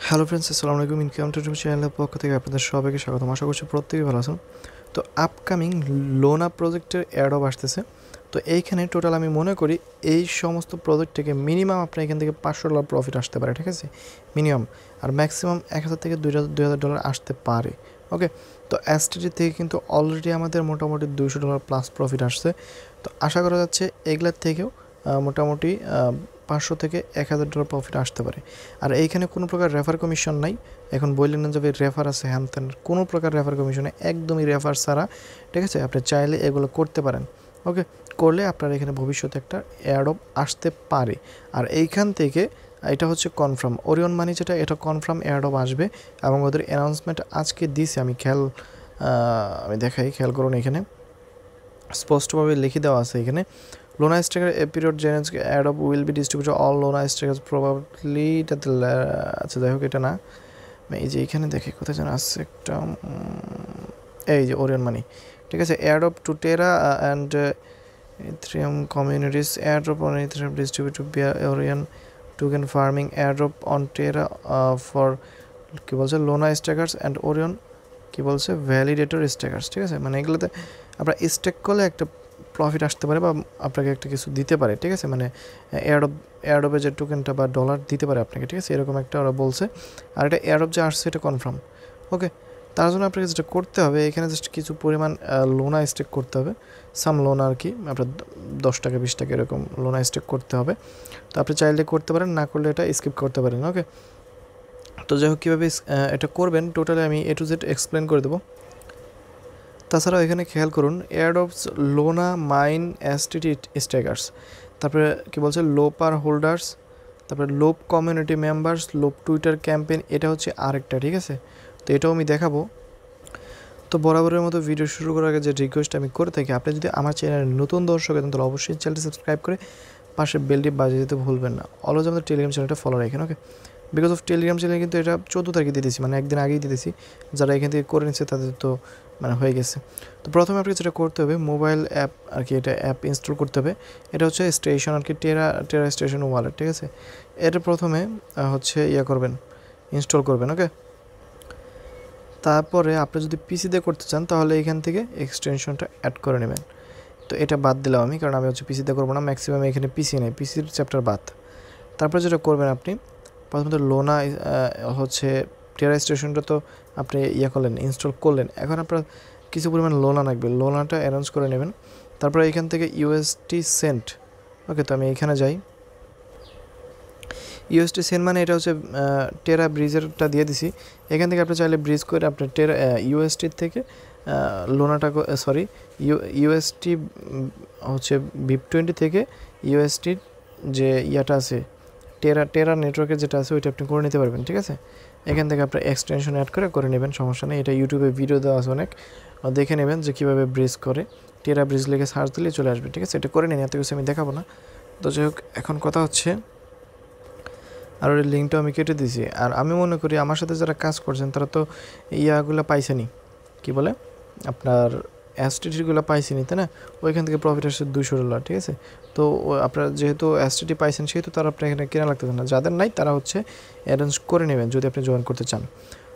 Hello friends, আসসালামু আলাইকুম। Income two চ্যানেলের পক্ষ থেকে আপনাদের সবাইকে স্বাগতম। আশা করছি প্রত্যেকেই ভালো আছেন। তো আপকামিং লোনা প্রজেক্টের অ্যাডব আসতেছে। তো এইখানে টোটাল আমি মনে করি এই সমস্ত প্রজেক্ট থেকে মিনিমাম আপনার এখান থেকে $500 প্রফিট আসতে পারে, ঠিক আছে, মিনিমাম। আর ম্যাক্সিমাম 1000 থেকে $2000 আসতে পারে। ওকে, তো এসটিটি থেকে কিন্তু অলরেডি আমাদের মোটামুটি $200 প্লাস প্রফিট আসছে। তো আশা করা যাচ্ছে এগুলার থেকেও মোটামুটি 500 থেকে $1000 প্রফিট আসতে পারে। আর এইখানে কোনো প্রকার রেফার কমিশন নাই। এখন বললেন না যে রেফার আছে হ্যান ত্যান, কোনো প্রকার রেফার কমিশনে একদমই রেফার ছাড়া, ঠিক আছে। আপনি চাইলে এগুলো করতে পারেন। ওকে, করলে আপনার এখানে ভবিষ্যতে একটা অ্যাডপ আসতে পারে। আর এইখান থেকে এটা হচ্ছে কনফার্ম ওরিয়ন মানি যেটা, এটা কনফার্ম অ্যাডপ আসবে এবং ওদের অ্যানাউন্সমেন্ট আজকে দিছে। আমি আমি দেখাই, খেয়াল করুন, এখানে স্পষ্টভাবে লিখে দেওয়া আছে। এখানে Luna striker a period generates অ্যাডপ will be distributed all Luna strikers probably, এটাতে আচ্ছা যাই হোক, এটা না, এই যে এখানে দেখে কোথায় যেন আসছে একটা, এই যে ওরিয়ন মানি, ঠিক আছে। Airdrop to Terra and Ethereum communities airdrop on Ethereum distributed by Orion token farming airdrop on Terra for কী বলছে লোনা স্ট্রাইকার্স অ্যান্ড ওরিয়ন কী বলছে ভ্যালিডেটর স্ট্যাকার্স, ঠিক আছে। মানে এগুলোতে আপনার স্টেক করলে একটা প্রফিট আসতে পারে বা আপনাকে একটা কিছু দিতে পারে, ঠিক আছে। মানে এয়ারডপে যে টোকেনটা বা ডলার দিতে পারে আপনাকে, ঠিক আছে, এরকম একটা ওরা বলছে। আর এটা এয়ারডপ যে আসছে এটা কনফার্ম। ওকে, তার জন্য আপনাকে যেটা করতে হবে, এখানে জাস্ট কিছু পরিমাণ লোনা স্টেক করতে হবে, সাম লোন আর কি, আপনার 10 টাকা 20 টাকা এরকম লোনা স্টেক করতে হবে। তো আপনি চাইলে করতে পারেন, না করলে এটা স্কিপ করতে পারেন। ওকে, তো যাই হোক, কীভাবে এটা করবেন টোটালি আমি A to Z এক্সপ্লেন করে দেবো। তাছাড়াও এখানে খেয়াল করুন, এয়ারডপস লোনা মাইন এসটিটি স্টেকার্স, তারপরে কী বলছে লোপার হোল্ডার্স, তারপরে লোপ কমিউনিটি মেম্বার্স, লোপ টুইটার ক্যাম্পেইন, এটা হচ্ছে আরেকটা, ঠিক আছে। তো এটাও আমি দেখাবো। তো বরাবরের মতো ভিডিও শুরু করার আগে যে রিকোয়েস্ট আমি করে থাকি, আপনি যদি আমার চ্যানেলের নতুন দর্শক হন তাহলে অবশ্যই চ্যানেলটি সাবস্ক্রাইব করে পাশে বেলটি বাজিয়ে দিতে ভুলবেন না। অলওয়েজ আমাদের টেলিগ্রাম চ্যানেলটা ফলো রাখেন। ওকে, বিকজ অফ টেলিগ্রাম চ্যানেল কিন্তু এটা 14 তারিখে দিয়ে দিয়েছি, মানে একদিন আগেই দিয়ে দিয়েছি। যারা এখান থেকে করে নিচ্ছে তাদের তো মানে হয়ে গেছে। তো প্রথমে আপনাকে যেটা করতে হবে, মোবাইল অ্যাপ আর কি, এটা অ্যাপ ইনস্টল করতে হবে। এটা হচ্ছে স্টেশন আর কি, টেরা স্টেশন ওয়ালেট, ঠিক আছে। এটা প্রথমে হচ্ছে করবেন, ইনস্টল করবেন। ওকে, তারপরে আপনি যদি পিসিতে করতে চান তাহলে এখান থেকে এক্সটেনশনটা অ্যাড করে নেবেন। তো এটা বাদ দিলাম আমি, কারণ আমি হচ্ছে পিসিতে করবো না, ম্যাক্সিমাম এখানে পিসি নেই, পিসির চ্যাপ্টার বাদ। তারপরে যেটা করবেন, আপনি প্রথমত লোনা হচ্ছে টেরা স্টেশনটা তো আপনি করলেন, ইনস্টল করলেন। এখন আপনার কিছু পরিমাণ লোনা লাগবে, লোনাটা অ্যারেঞ্জ করে নেবেন। তারপরে এখান থেকে ইউএসটি সেন্ট। ওকে, তো আমি এখানে যাই, ইউএসটি সেন্ট মানে এটা হচ্ছে টেরা ব্রিজেরটা দিয়ে দিছি। এখান থেকে আপনি চাইলে ব্রিজ করে আপনার টেরা ইউএসটির থেকে লোনাটা, সরি, ইউএসটি হচ্ছে VIP20 থেকে ইউএসটির যে আছে টেরা নেটওয়ার্কের যেটা আছে ওইটা আপনি করে নিতে পারবেন, ঠিক আছে। এখান থেকে আপনার এক্সটেনশন অ্যাড করে নেবেন, সমস্যা নেই। এটা ইউটিউবে ভিডিও দেওয়া আছে অনেক, দেখে নেবেন যে কীভাবে ব্রিজ করে। টেরা ব্রিজ লিখে সার্চ দিলে চলে আসবে, ঠিক আছে। এটা করে নিন, এত কিছু আমি দেখাবো না। তো যাই হোক, এখন কথা হচ্ছে, আর ওই লিঙ্কটাও আমি কেটে দিয়েছি। আর আমি মনে করি আমার সাথে যারা কাজ করছেন তারা তো ইয়াগুলো পাইছেনি, কী বলে আপনার এসটিটিগুলো পাইছেনি, তাই না। ওইখান থেকে প্রফিট আসছে $200, ঠিক আছে। তো আপনারা যেহেতু এসটিটি পাইছেন সেহেতু তারা আপনার এখানে কেনা লাগতেছে না। যাদের নাই তারা হচ্ছে অ্যারেঞ্জ করে নেবেন যদি আপনি জয়েন করতে চান।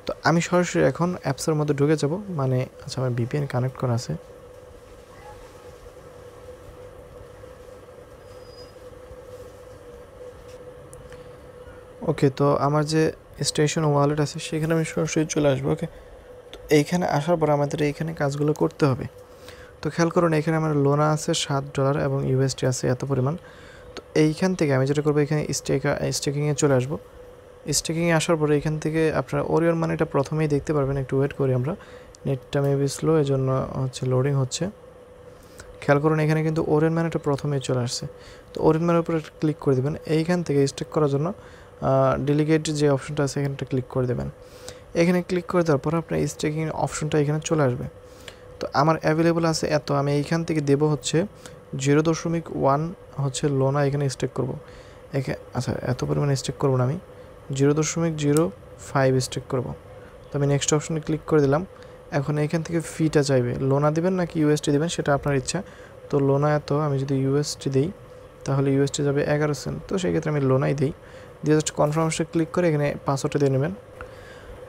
তো আমি সরাসরি এখন অ্যাপসের মধ্যে ঢুকে যাব, মানে আচ্ছা আমার VPN কানেক্ট করা আছে। ওকে, তো আমার যে স্টেশন ওয়ালেট আছে সেখানে আমি সরাসরি চলে আসবো। ওকে, তো এইখানে আসার পর আমাদের এইখানে কাজগুলো করতে হবে। তো খেয়াল করুন, এখানে আমার লোনা আছে $7 এবং ইউএসটি আছে এত পরিমাণ। তো এইখান থেকে আমি যেটা করবো, এখানে স্টেকিংয়ে চলে আসবো। স্টেকিংয়ে আসার পরে এখান থেকে আপনারা ওরিয়ন মানিটা প্রথমেই দেখতে পারবেন। একটু ওয়েট করি আমরা, নেটটা মেবি স্লো, এই জন্য হচ্ছে লোডিং হচ্ছে। খেয়াল করুন, এখানে কিন্তু ওরিয়ন মানিটা প্রথমেই চলে আসছে। তো ওরিয়ন মানির উপরে ক্লিক করে দেবেন। এইখান থেকে স্টেক করার জন্য ডেলিগেট যে অপশনটা আছে এখানটা ক্লিক করে দেবেন। এখানে ক্লিক করে দেওয়ার পর আপনার স্টেকিং অপশনটা এখানে চলে আসবে। তো আমার অ্যাভেলেবল আছে এত, আমি এইখান থেকে দেবো হচ্ছে 0.1 হচ্ছে লোনা এখানে স্টেক করবো। আচ্ছা, এত পরিমাণে স্টেক করবো না, আমি 0.05 স্টেক করবো। তো আমি নেক্সট অপশনে ক্লিক করে দিলাম। এখন এখান থেকে ফিটা চাইবে, লোনা দেবেন নাকি ইউএসটি দেবেন সেটা আপনার ইচ্ছা। তো লোনা এত, আমি যদি ইউএসটি দিই তাহলে ইউএসটি যাবে 11 সেন্ট, তো সেই ক্ষেত্রে আমি লোনাই দিই। দিয়ে জাস্ট কনফার্মেশনে ক্লিক করে এখানে পাসওয়ার্ডটা দিয়ে নেবেন।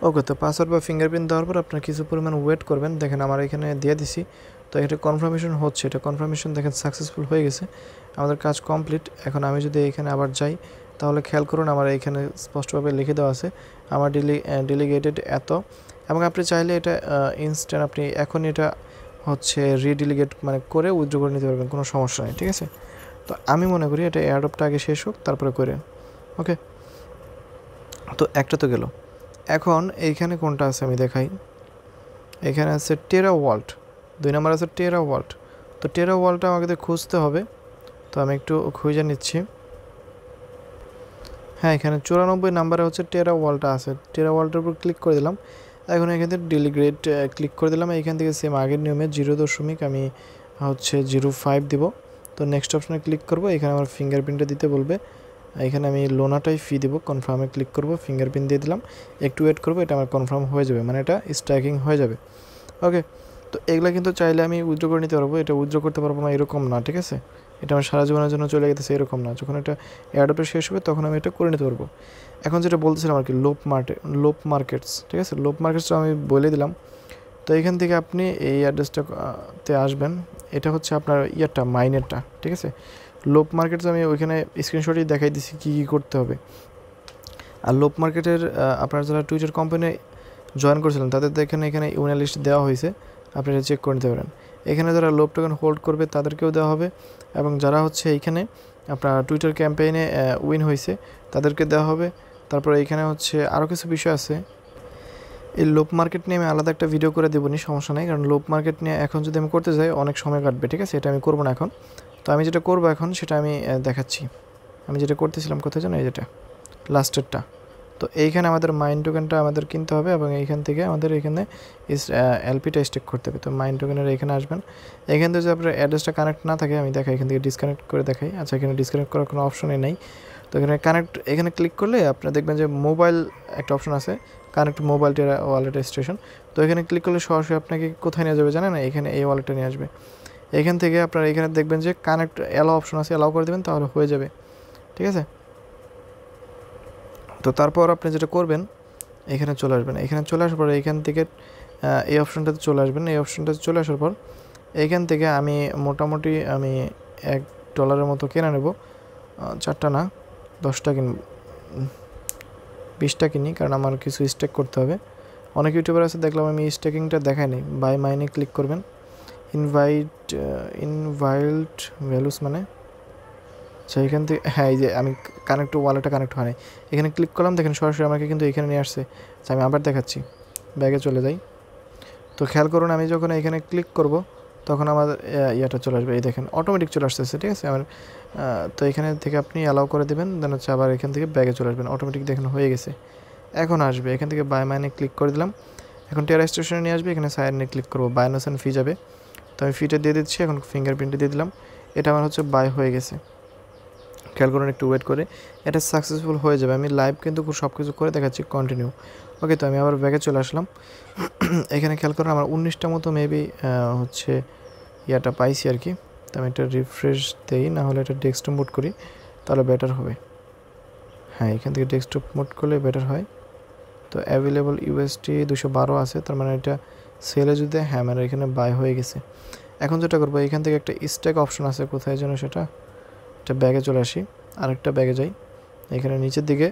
ওকে, তো পাসওয়ার্ড বা ফিঙ্গারপ্রিন্ট দেওয়ার পর আপনার কিছু পরিমাণ ওয়েট করবেন। দেখেন আমার এখানে দিয়ে দিছি, তো এটা কনফার্মেশন হচ্ছে, এটা কনফার্মেশন দেখেন সাকসেসফুল হয়ে গেছে, আমাদের কাজ কমপ্লিট। এখন আমি যদি এখানে আবার যাই তাহলে খেয়াল করুন আমার এখানে স্পষ্টভাবে লিখে দেওয়া আছে আমার ডেলিগেটেড এত, এবং আপনি চাইলে এটা ইনস্ট্যান্ট আপনি এখনই এটা হচ্ছে রিডেলিগেট মানে করে উইথড্র করে নিতে পারবেন, কোনো সমস্যা নেই, ঠিক আছে। তো আমি মনে করি এটা এয়ারড্রপটা আগে শেষ হোক তারপরে করে। ওকে, তো একটা তো গেল। এখন এইখানে কোনটা আছে আমি দেখাই। এখানে আছে টেরা ওয়াল্ট, 2 নম্বর আছে টেরা ওয়াল্ট। তো টেরা ওয়াল্টটা আমাকে খুঁজতে হবে, তো আমি একটু খুঁজে নিচ্ছি। হ্যাঁ, এখানে 94 নাম্বারে হচ্ছে টেরা ওয়ালটা আছে, টেরা ওয়ালটার উপর ক্লিক করে দিলাম। এখন এখান থেকে ডেলিগেট ক্লিক করে দিলাম। এইখান থেকে সেম আগের নিয়মে 0 আমি হচ্ছে 0.5 দিব। তো নেক্সট অপশানে ক্লিক করব, এখানে আমার ফিঙ্গারপ্রিন্টটা দিতে বলবে, এখানে আমি লোনাটাই ফি দিব, কনফার্মে ক্লিক করব, ফিঙ্গারপ্রিন্ট দিয়ে দিলাম, একটু ওয়েট করব, এটা আমার কনফার্ম হয়ে যাবে, মানে এটা স্ট্রাইকিং হয়ে যাবে। ওকে, তো এগুলো কিন্তু চাইলে আমি উইথড্র করে নিতে পারবো, এটা উইথড্র করতে পারবো না এরকম না, ঠিক আছে। এটা আমার সারা জীবনের জন্য চলে গেছে এরকম না, যখন এটা এয়ারড্রপটা শেষ হবে তখন আমি এটা করে নিতে পারবো। এখন যেটা বলতেছিলাম আর কি, লোপ মার্কেটস, ঠিক আছে, লোপ মার্কেটসটা আমি বলে দিলাম। তো এখান থেকে আপনি এই অ্যাড্রেসটাতে আসবেন, এটা হচ্ছে আপনার মাইনেরটা, ঠিক আছে। লোপ মার্কেটস আমি ওইখানে স্ক্রিনশটই দেখাই দিছি কী কী করতে হবে। আর লোপ মার্কেটের আপনারা যারা টুইটার কোম্পানি জয়েন করেছিলেন তাদের এখানে ইমেল লিস্ট দেওয়া হয়েছে, আপনি এটা চেক করে নিতে পারেন। এখানে যারা লোপ টোকেন হোল্ড করবে তাদেরকেও দেওয়া হবে, এবং যারা হচ্ছে এইখানে আপনার টুইটার ক্যাম্পেইনে উইন হয়েছে তাদেরকে দেওয়া হবে। তারপর এইখানে হচ্ছে আরও কিছু বিষয় আছে। এই লোপ মার্কেট নিয়ে আমি আলাদা একটা ভিডিও করে দেবনি, সমস্যা নেই, কারণ লোপ মার্কেট নিয়ে এখন যদি আমি করতে যাই অনেক সময় কাটবে, ঠিক আছে, এটা আমি করবো না এখন। তো আমি যেটা করবো এখন সেটা আমি দেখাচ্ছি। আমি যেটা করতেছিলাম কোথায় জানো, এই যেটা লাস্টেরটা। তো এইখানে আমাদের মাইন টোকেনটা আমাদের কিনতে হবে, এবং এইখান থেকে আমাদের এখানে এলপিটা স্টেক করতে হবে। তো মাইন টোকেনের এখানে আসবেন, এখান থেকে যদি আপনার অ্যাড্রেসটা কানেক্ট না থাকে আমি দেখাই, এখান থেকে ডিসকানেক্ট করে দেখাই। আচ্ছা, এখানে ডিসকানেক্ট করার কোনো অপশনই নেই। তো এখানে এখানে ক্লিক করলে আপনারা দেখবেন যে মোবাইল একটা অপশন আছে, কানেক্ট মোবাইল টেরা ওয়ালেট স্টেশন। তো এখানে ক্লিক করলে সরাসরি আপনাকে কোথায় নিয়ে যাবে জানেন না, এখানে এই ওয়ালেটটা নিয়ে আসবে। এখান থেকে আপনারা এখানে দেখবেন যে কানেক্ট অ্যালাও অপশন আছে, অ্যালাও করে দেবেন, তাহলে হয়ে যাবে, ঠিক আছে। তো তারপর আপনি যেটা করবেন, এখানে চলে আসবেন, এখানে চলে আসার পর এইখান থেকে এই অপশনটাতে চলে আসবেন। এই অপশনটাতে চলে আসার পর এইখান থেকে আমি মোটামুটি আমি $1 মতো কেনা নেব, 4টা না 10টা কিন 20টা কিনি, কারণ আমার কিছু স্টেক করতে হবে। অনেক ইউটিউবার আছে দেখলাম, আমি স্টেকিংটা দেখাই নি। বাই মাইনে ক্লিক করবেন, ইনভাইল্ড ভ্যালুস মানে, আচ্ছা এখান থেকে হ্যাঁ, এই যে আমি কানেক্ট ওয়ালেটটা কানেক্ট হয় নাই, এখানে ক্লিক করলাম, দেখেন সরাসরি আমাকে কিন্তু এখানে নিয়ে আসছে। আচ্ছা আমি আবার দেখাচ্ছি, ব্যাগে চলে যাই। তো খেয়াল করুন আমি যখন এখানে ক্লিক করব তখন আমার চলে আসবে, এই দেখেন অটোমেটিক চলে আসতেছে, ঠিক আছে। আমার তো এখানে থেকে আপনি অ্যালাউ করে দেবেন, দেন হচ্ছে আবার এখান থেকে ব্যাগে চলে আসবেন, অটোমেটিক দেখেন হয়ে গেছে। এখন আসবে এখান থেকে বাই মাইনে ক্লিক করে দিলাম, এখন টেরা স্টেশনে নিয়ে আসবে, এখানে সাইনে ক্লিক করবো, বাই নোশন ফি যাবে। তো আমি ফিটা দিয়ে দিচ্ছি, এখন ফিঙ্গারপ্রিন্টে দিয়ে দিলাম, এটা আমার হচ্ছে বাই হয়ে গেছে। খেয়াল করুন, একটু ওয়েট করে এটা সাকসেসফুল হয়ে যাবে। আমি লাইভ কিন্তু সব কিছু করে দেখাচ্ছি, কন্টিনিউ। ওকে, তো আমি আবার ব্যাগে চলে আসলাম। এখানে খেয়াল করুন আমার 19টা মতো মেবি হচ্ছে পাইছি আর কি। তো আমি এটা রিফ্রেশ দেই, না হলে এটা ডেস্কটপ মোড করি, তাহলে বেটার হবে। হ্যাঁ, এখান থেকে ডেস্কটপ মোড করলে বেটার হয়। তো অ্যাভেলেবল ইউএসটি 212 আছে, তার মানে এটা সেলে যদি, হ্যাঁ মানে এখানে বাই হয়ে গেছে। এখন যেটা করবো, এখান থেকে একটা স্টেক অপশন আছে, কোথায় যেন সেটা, এটা ব্যাগে চলে আসি, আরেকটা ব্যাগে যাই, এখানে নিচের দিকে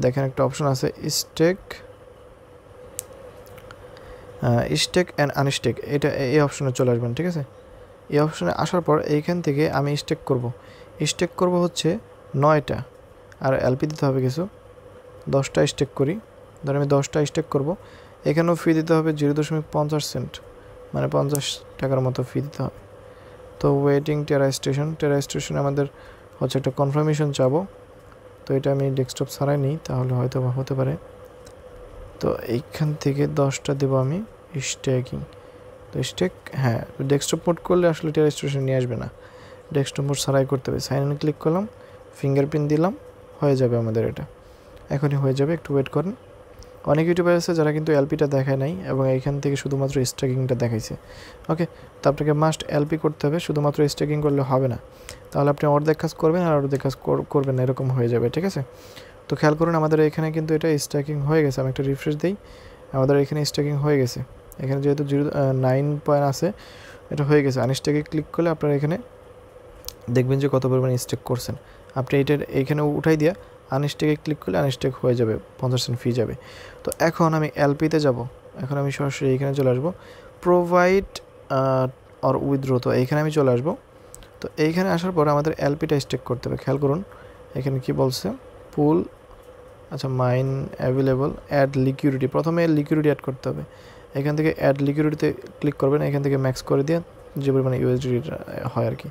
দেখেন একটা অপশন আছে স্টেক অ্যান্ড আনস্টেক, এটা এই অপশনে চলে আসবেন, ঠিক আছে। এই অপশনে আসার পর এইখান থেকে আমি স্টেক করব হচ্ছে 9টা, আর এলপি দিতে হবে কিছু, 10টা স্টেক করি, ধর আমি 10টা স্টেক করব। এখানেও ফি দিতে হবে 0.50 সেন্ট, মানে 50 টাকার মতো ফি দিতে হবে। তো ওয়েটিং টেরা স্টেশনে আমাদের হচ্ছে একটা কনফার্মেশন চাবো। তো এটা আমি ডেস্কটপ ছাড়াই নিই, তাহলে হয়তো হতে পারে। তো এইখান থেকে 10টা দেবো আমি স্টেকিং। তো স্টেক, হ্যাঁ ডেস্কটপ মোড করলে আসলে টেরা স্টেশন নিয়ে আসবে না, ডেস্কটপ মোড ছাড়াই করতে হবে। সাইন ইন ক্লিক করলাম, ফিঙ্গারপ্রিন্ট দিলাম, হয়ে যাবে আমাদের এটা, এখনই হয়ে যাবে, একটু ওয়েট করেন। অনেক ইউটিউবার আছে যারা কিন্তু এলপিটা দেখায় নাই, এবং এইখান থেকে শুধুমাত্র স্টেকিংটা দেখাইছে। ওকে, তো আপনাকে মাস্ট এলপি করতে হবে, শুধুমাত্র স্টেকিং করলে হবে না, তাহলে আপনি অর্ধেক কাজ করবেন আর অর্ধেক কাজ করবেন না, এরকম হয়ে যাবে, ঠিক আছে। তো খেয়াল করুন আমাদের এখানে কিন্তু এটা স্ট্যাকিং হয়ে গেছে। আমি একটা রিফ্রেশ দিই, আমাদের এখানে স্ট্যাকিং হয়ে গেছে। এখানে যেহেতু 0.9 পয়েন্ট আছে, এটা হয়ে গেছে। আনস্ট্যাকে ক্লিক করলে আপনারা এখানে দেখবেন যে কত পরিমাণে স্টেক করছেন। আপনি এটা এইখানে উঠাই দিয়া আনস্টেকে ক্লিক করলে আনস্টেক হয়ে যাবে, 50% ফি যাবে। তো এখন আমি এলপিতে যাব, এখন আমি সরাসরি এইখানে চলে আসবো, প্রোভাইড অর উইথড্র। তো এইখানে আমি চলে আসবো। তো এইখানে আসার পর আমাদের এলপিটা স্টেক করতে হবে। খেয়াল করুন এখানে কি বলছে, পুল, আচ্ছা মাইন অ্যাভেলেবল, অ্যাড লিকুইডিটি। প্রথমে লিকুইডিটি অ্যাড করতে হবে। এখান থেকে অ্যাড লিকুইডিটিতে ক্লিক করবেন, এখান থেকে ম্যাক্স করে দিয়ে যে পরিমাণে ইউএসডি হয় আর কি।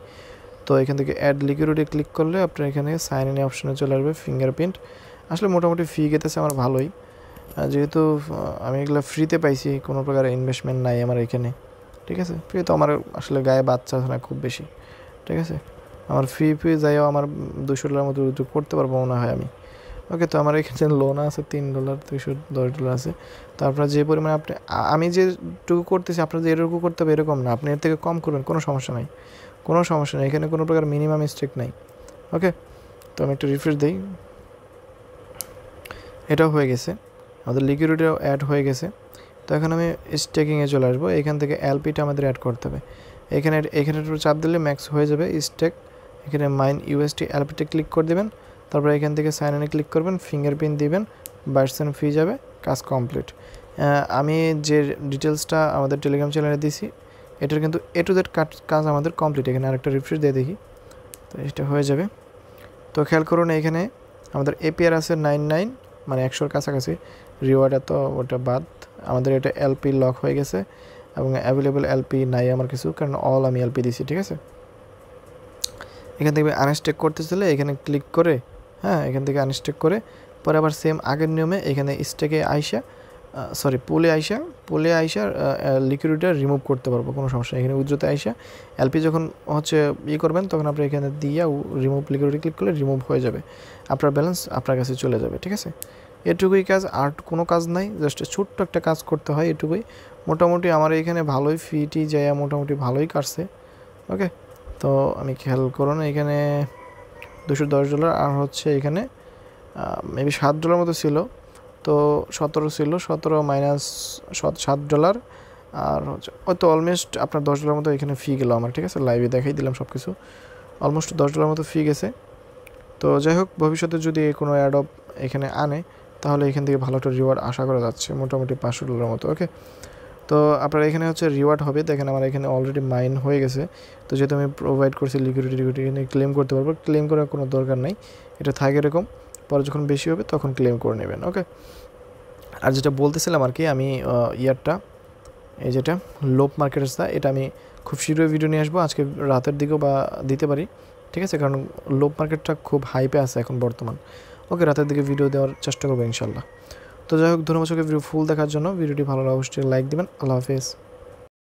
তো এখান থেকে অ্যাড লিকুইডিটি ক্লিক করলে আপনার এখানে সাইন ইন অপশনে চলে আসবে, ফিঙ্গারপ্রিন্ট। আসলে মোটামুটি ফি গেতেছে আমার ভালোই, যেহেতু আমি এগুলো ফ্রিতে পাইছি, কোনো প্রকার ইনভেস্টমেন্ট নাই আমার এখানে, ঠিক আছে। ফ্রি তো আমার আসলে গায়ে বাচ্চা আছে না খুব বেশি, ঠিক আছে। আমার ফি যাইও আমার $200 মতো উইথড্র করতে পারবো মনে হয় আমি। ওকে, তো আমার এখানে লোন আছে $3, $210 আছে। তো আপনার যে পরিমাণে আমি যেটুকু করতেছি আপনার যে এরকম করতে হবে এরকম না, আপনি এর থেকে কম করবেন, কোনো সমস্যা নাই, কোনো সমস্যা নেই, এখানে কোনো প্রকার মিনিমাম স্টেক নাই। ওকে, তো আমি একটা রিফ্রেশ দিই, এটাও হয়ে গেছে, আমাদের লিকুইডিটিও অ্যাড হয়ে গেছে। তো এখন আমি স্টেকিংয়ে চলে আসবো। এখান থেকে এলপিটা আমাদের অ্যাড করতে হবে। এখানে একটু চাপ দিলে ম্যাক্স হয়ে যাবে স্টেক। এখানে মাইন ইউএসটি এলপিতে ক্লিক করে দেবেন, তারপরে এখান থেকে সাইন ইনে ক্লিক করবেন, ফিঙ্গারপ্রিন্ট দিবেন, 22% ফি যাবে, কাজ কমপ্লিট। আমি যে ডিটেলসটা আমাদের টেলিগ্রাম চ্যানেলে দিয়েছি এটার কিন্তু এ টু জেড কাজ আমাদের কমপ্লিট। এখানে আরেকটা রিফ্রেশ দিয়ে দেখি, তো এটা হয়ে যাবে। তো খেয়াল করুন এখানে আমাদের এপিআর আছে 99, মানে 100-র কাছাকাছি। রিওয়ার্ড তো ওটা বাদ, আমাদের এটা এলপি লক হয়ে গেছে এবং অ্যাভেলেবল এলপি নাই আমার কিছু, কারণ অল আমি এলপি দিছি, ঠিক আছে। এখান থেকে আনস্টেক করতে চলে এখানে ক্লিক করে, হ্যাঁ, এখান থেকে আনস্টেক করে পরে আবার সেম আগের নিয়মে এখানে স্টেকে আইসা, পুলে আইসা লিকুইডিটি রিমুভ করতে পারবো, কোনো সমস্যা। এখানে উইথড্রতে আইসা এলপি যখন হচ্ছে করবেন তখন আপনি এখানে দিয়ে রিমুভ লিকুইডিটি ক্লিক করলে রিমুভ হয়ে যাবে, আপনার ব্যালেন্স আপনার কাছে চলে যাবে, ঠিক আছে। এটুকুই কাজ, আর কোনো কাজ নাই, জাস্ট ছোট্ট একটা কাজ করতে হয়, এটুকুই। মোটামুটি আমার এখানে ভালোই ফিটি যায়, মোটামুটি ভালোই কাটছে। ওকে, তো আমি খেয়াল করুন এখানে $210 আর হচ্ছে এখানে মেবি $7 মতো ছিল, তো 17 ছিল, 17 মাইনাস $7 আর হচ্ছে হয়তো অলমোস্ট আপনার $10 মতো এখানে ফি গেল আমার, ঠিক আছে। লাইভে দেখাই দিলাম সব কিছু, অলমোস্ট $10 মতো ফি গেছে। তো যাই হোক, ভবিষ্যতে যদি কোনো অ্যাডপ এখানে আনে তাহলে এখান থেকে ভালো একটা রিওয়ার্ড আশা করা যাচ্ছে, মোটামুটি $500 মতো। ওকে, তো আপনার এখানে হচ্ছে রিওয়ার্ড হবে, দেখেন আমার এখানে অলরেডি মাইন হয়ে গেছে। তো যেহেতু আমি প্রোভাইড করছি লিকুইডিটি এখানে ক্লেম করতে পারবো, ক্লেম করার কোনো দরকার নেই, এটা থাকে এরকম, পরে যখন বেশি হবে তখন ক্লেম করে নেবেন। ওকে, আর যেটা বলতেছিলাম আর কি, আমি ইয়ারটা এই যেটা লোপ মার্কেটার্সটা, এটা আমি খুব শীঘ্রই ভিডিও নিয়ে আসবো, আজকে রাতের দিকেও বা দিতে পারি, ঠিক আছে, কারণ লোপ মার্কেটটা খুব হাইপে আছে এখন বর্তমান। ওকে, রাতের দিকে ভিডিও দেওয়ার চেষ্টা করবো ইনশাল্লাহ। তো যাই হোক, ধন্যবাদ সবাইকে ভিডিও ফুল দেখার জন্য। ভিডিওটি ভালো লাগলে অবশ্যই লাইক দিবেন। আল্লাহ হাফেজ।